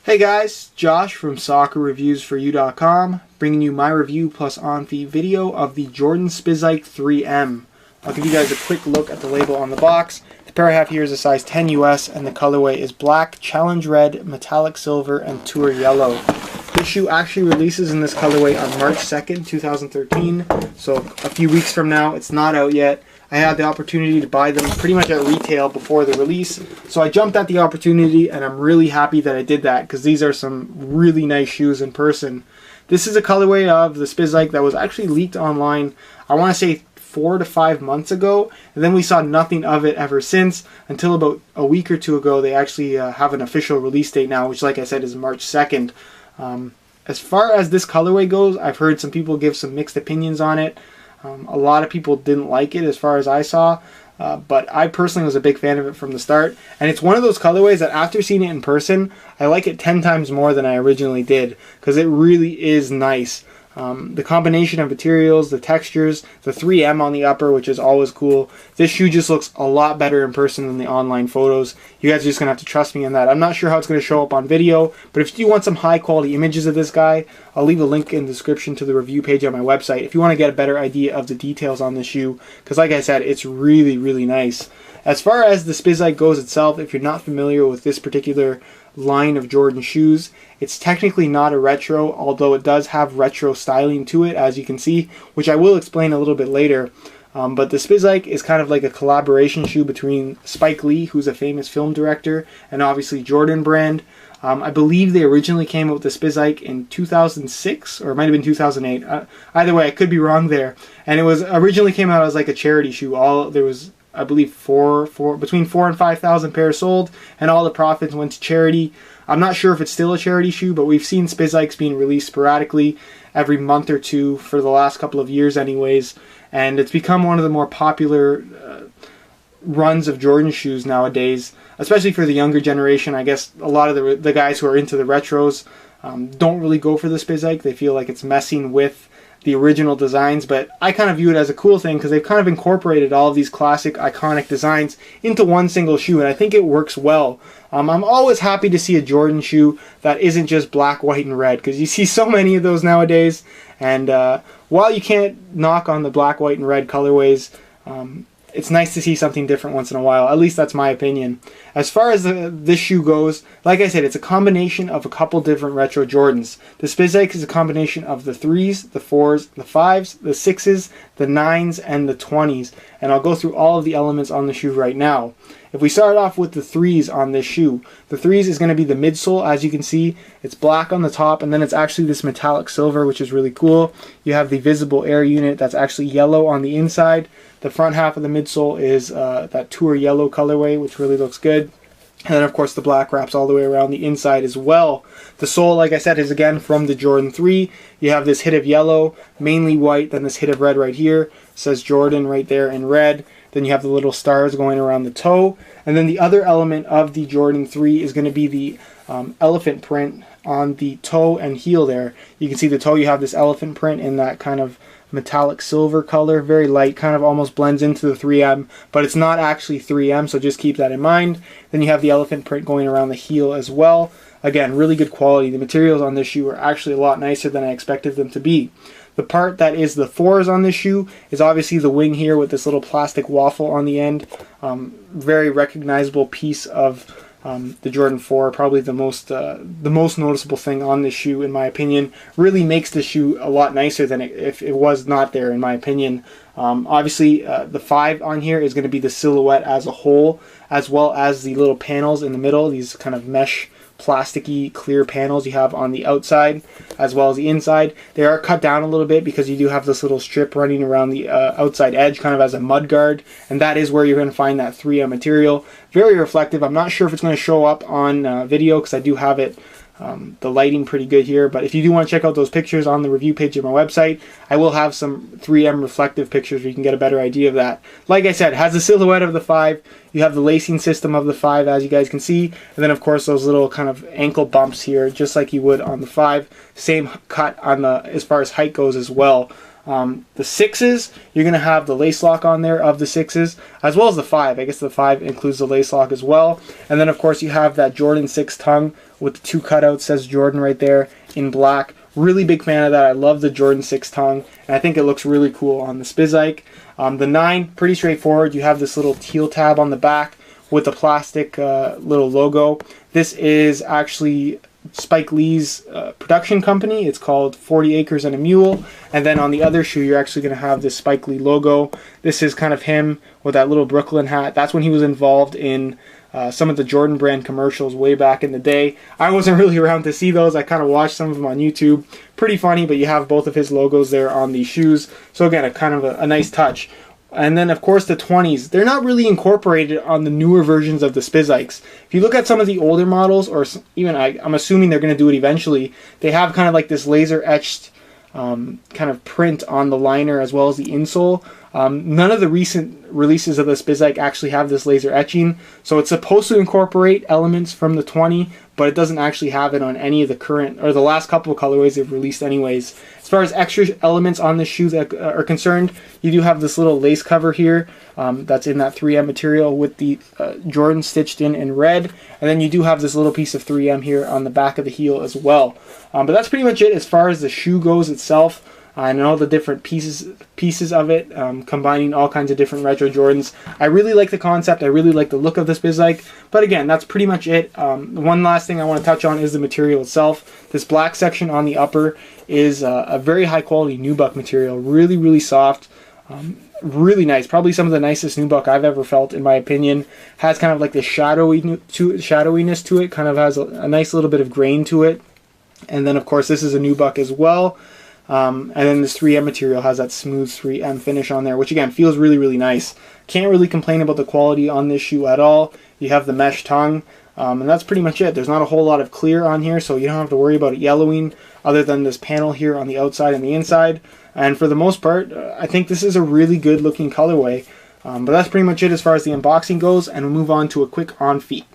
Hey guys, Josh from soccerreviewsforyou.com, bringing you my review plus on-feed video of the Jordan Spizike 3M. I'll give you guys a quick look at the label on the box. The pair I have here is a size 10 US and the colorway is black, challenge red, metallic silver, and tour yellow. This shoe actually releases in this colorway on March 2nd, 2013, so a few weeks from now. It's not out yet. I had the opportunity to buy them pretty much at retail before the release, so I jumped at the opportunity and I'm really happy that I did that because these are some really nice shoes in person. This is a colorway of the Spizike that was actually leaked online, I want to say 4 to 5 months ago, and then we saw nothing of it ever since until about a week or two ago. They actually have an official release date now, which, like I said, is March 2nd. As far as this colorway goes, I've heard some people give some mixed opinions on it. A lot of people didn't like it as far as I saw, but I personally was a big fan of it from the start. And it's one of those colorways that after seeing it in person, I like it 10 times more than I originally did because it really is nice. The combination of materials, the textures, the 3M on the upper, which is always cool. This shoe just looks a lot better in person than the online photos. You guys are just going to have to trust me on that. I'm not sure how it's going to show up on video, but if you want some high quality images of this guy, I'll leave a link in the description to the review page on my website if you want to get a better idea of the details on the shoe, because like I said, it's really, really nice. As far as the Spizike goes itself, if you're not familiar with this particular line of Jordan shoes, it's technically not a retro, although it does have retro styling to it, as you can see, which I will explain a little bit later. But the Spizike is kind of like a collaboration shoe between Spike Lee, who's a famous film director, and obviously Jordan Brand. I believe they originally came out with the Spizike in 2006, or it might have been 2008. Either way, I could be wrong there. And it was originally came out as like a charity shoe. There was, I believe, between 4,000 and 5,000 pairs sold, and all the profits went to charity. I'm not sure if it's still a charity shoe, but we've seen Spizikes being released sporadically every month or two for the last couple of years anyways, and it's become one of the more popular runs of Jordan shoes nowadays, especially for the younger generation. I guess a lot of the guys who are into the retros don't really go for the Spizike. They feel like it's messing with the original designs, but I kind of view it as a cool thing because they've kind of incorporated all of these classic iconic designs into one single shoe, and I think it works well. I'm always happy to see a Jordan shoe that isn't just black, white, and red, because you see so many of those nowadays, and while you can't knock on the black, white, and red colorways, it's nice to see something different once in a while. At least that's my opinion. As far as this shoe goes, like I said, it's a combination of a couple different retro Jordans. The Spizike is a combination of the 3s, the 4s, the 5s, the 6s, the 9s, and the 20s. And I'll go through all of the elements on the shoe right now. If we start off with the 3s on this shoe, the 3s is going to be the midsole. As you can see, it's black on the top, and then it's actually this metallic silver, which is really cool. You have the visible air unit that's actually yellow on the inside. The front half of the midsole is that tour yellow colorway, which really looks good. And then, of course, the black wraps all the way around the inside as well. The sole, like I said, is again from the Jordan 3. You have this hit of yellow, mainly white, then this hit of red right here. It says Jordan right there in red. Then you have the little stars going around the toe. And then the other element of the Jordan 3 is going to be the elephant print on the toe and heel there. You can see the toe, you have this elephant print in that kind of metallic silver color, very light, kind of almost blends into the 3M, but it's not actually 3M, so just keep that in mind. Then you have the elephant print going around the heel as well. Again, really good quality. The materials on this shoe are actually a lot nicer than I expected them to be. The part that is the 4s on this shoe is obviously the wing here with this little plastic waffle on the end. Very recognizable piece of the Jordan 4, probably the most noticeable thing on this shoe, in my opinion. Really makes the shoe a lot nicer than if it was not there, in my opinion. Obviously, the 5 on here is going to be the silhouette as a whole, as well as the little panels in the middle, these kind of mesh plasticky clear panels you have on the outside as well as the inside. They are cut down a little bit because you do have this little strip running around the outside edge, kind of as a mud guard, and that is where you're going to find that 3M material. Very reflective. I'm not sure if it's going to show up on video because I do have it the lighting pretty good here, but if you do want to check out those pictures on the review page of my website, I will have some 3M reflective pictures where you can get a better idea of that. Like I said, it has the silhouette of the 5, you have the lacing system of the 5 as you guys can see, and then of course those little kind of ankle bumps here just like you would on the 5. Same cut on the as far as height goes as well. The 6s, you're going to have the lace lock on there of the 6s, as well as the 5. I guess the 5 includes the lace lock as well. And then, of course, you have that Jordan 6 tongue with the 2 cutouts, says Jordan right there in black. Really big fan of that. I love the Jordan 6 tongue, and I think it looks really cool on the Spizike. The 9, pretty straightforward. You have this little teal tab on the back with the plastic little logo. This is actually Spike Lee's production company. It's called 40 Acres and a Mule. And then on the other shoe, you're actually going to have this Spike Lee logo. This is kind of him with that little Brooklyn hat. That's when he was involved in some of the Jordan brand commercials way back in the day. I wasn't really around to see those. I kind of watched some of them on YouTube. Pretty funny, but you have both of his logos there on these shoes. So again, a nice touch. And then, of course, the 20s. They're not really incorporated on the newer versions of the Spizikes. If you look at some of the older models, or even I'm assuming they're going to do it eventually, they have kind of like this laser-etched kind of print on the liner as well as the insole. None of the recent releases of the Spizike actually have this laser etching, so it's supposed to incorporate elements from the 20, but it doesn't actually have it on any of the current, or the last couple of colorways they've released anyways. As far as extra elements on this shoe that are concerned, you do have this little lace cover here that's in that 3M material with the Jordan stitched in red, and then you do have this little piece of 3M here on the back of the heel as well. But that's pretty much it as far as the shoe goes itself. And all the different pieces of it, combining all kinds of different retro Jordans. I really like the concept. I really like the look of this Spizike. But again, that's pretty much it. One last thing I want to touch on is the material itself. This black section on the upper is a very high quality nubuck material. Really, really soft. Really nice. Probably some of the nicest nubuck I've ever felt, in my opinion. Has kind of like the shadowiness to it. Kind of has a nice little bit of grain to it. And then, of course, this is a nubuck as well. And then this 3M material has that smooth 3M finish on there, which again feels really, really nice. Can't really complain about the quality on this shoe at all. You have the mesh tongue, and that's pretty much it. There's not a whole lot of clear on here, so you don't have to worry about it yellowing, other than this panel here on the outside and the inside. And for the most part, I think this is a really good looking colorway. But that's pretty much it as far as the unboxing goes, and we'll move on to a quick on feet.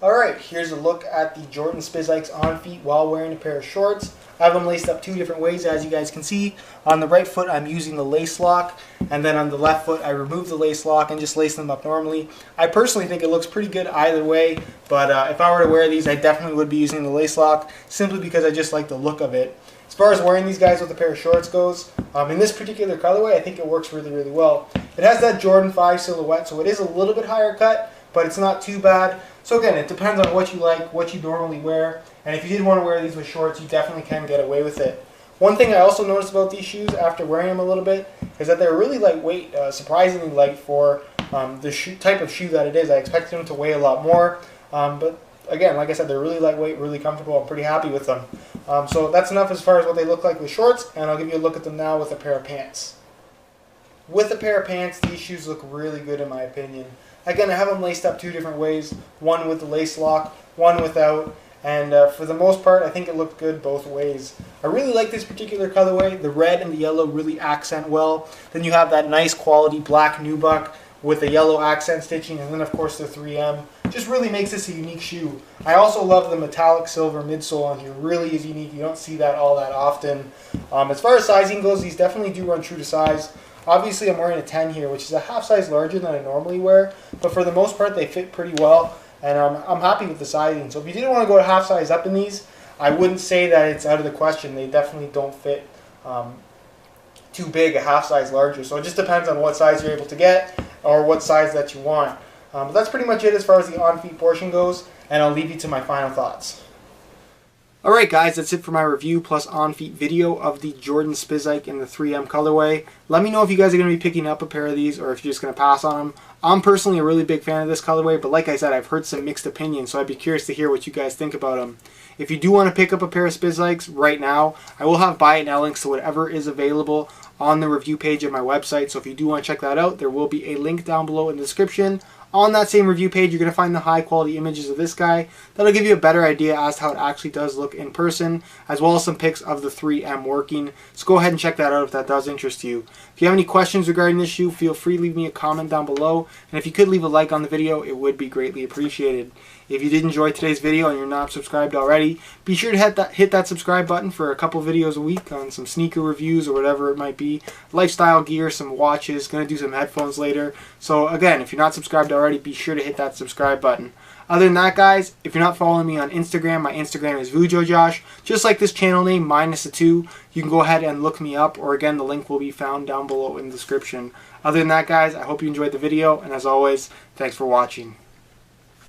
Alright, here's a look at the Jordan Spizikes on feet while wearing a pair of shorts. I have them laced up 2 different ways, as you guys can see. On the right foot, I'm using the lace lock, and then on the left foot, I remove the lace lock and just lace them up normally. I personally think it looks pretty good either way, but if I were to wear these, I definitely would be using the lace lock, simply because I just like the look of it. As far as wearing these guys with a pair of shorts goes, in this particular colorway, I think it works really, really well. It has that Jordan 5 silhouette, so it is a little bit higher cut, but it's not too bad. So again, it depends on what you like, what you normally wear, and if you did want to wear these with shorts, you definitely can get away with it. One thing I also noticed about these shoes after wearing them a little bit is that they're really lightweight, surprisingly light for the type of shoe that it is. I expected them to weigh a lot more, but again, like I said, they're really lightweight, really comfortable. I'm pretty happy with them. So that's enough as far as what they look like with shorts, and I'll give you a look at them now with a pair of pants. With a pair of pants, these shoes look really good in my opinion. Again, I have them laced up 2 different ways, one with the lace lock, one without, and for the most part, I think it looked good both ways. I really like this particular colorway. The red and the yellow really accent well. Then you have that nice quality black nubuck with the yellow accent stitching, and then of course the 3M. Just really makes this a unique shoe. I also love the metallic silver midsole on here. Really is unique. You don't see that all that often. As far as sizing goes, these definitely do run true to size. Obviously, I'm wearing a 10 here, which is a half size larger than I normally wear, but for the most part, they fit pretty well, and I'm happy with the sizing. So if you didn't want to go to half size up in these, I wouldn't say that it's out of the question. They definitely don't fit too big, a half size larger. So it just depends on what size you're able to get or what size that you want. But that's pretty much it as far as the on-feet portion goes, and I'll leave you to my final thoughts. Alright guys, that's it for my review plus on-feet video of the Jordan Spizike in the 3M colorway. Let me know if you guys are going to be picking up a pair of these or if you're just going to pass on them. I'm personally a really big fan of this colorway, but like I said, I've heard some mixed opinions, so I'd be curious to hear what you guys think about them. If you do want to pick up a pair of Spizikes right now, I will have buy it now links to whatever is available on the review page of my website, so if you do want to check that out, there will be a link down below in the description. On that same review page, you're going to find the high quality images of this guy. That'll give you a better idea as to how it actually does look in person, as well as some pics of the 3M working. So go ahead and check that out if that does interest you. If you have any questions regarding this shoe, feel free to leave me a comment down below. And if you could leave a like on the video, it would be greatly appreciated. If you did enjoy today's video and you're not subscribed already, be sure to hit that subscribe button for a couple videos a week on some sneaker reviews or whatever it might be. Lifestyle gear, some watches, going to do some headphones later. So again, if you're not subscribed already, be sure to hit that subscribe button. Other than that, guys, if you're not following me on Instagram, my Instagram is VujoJosh. Just like this channel name, minus a 2. You can go ahead and look me up, or again, the link will be found down below in the description. Other than that, guys, I hope you enjoyed the video, and as always, thanks for watching.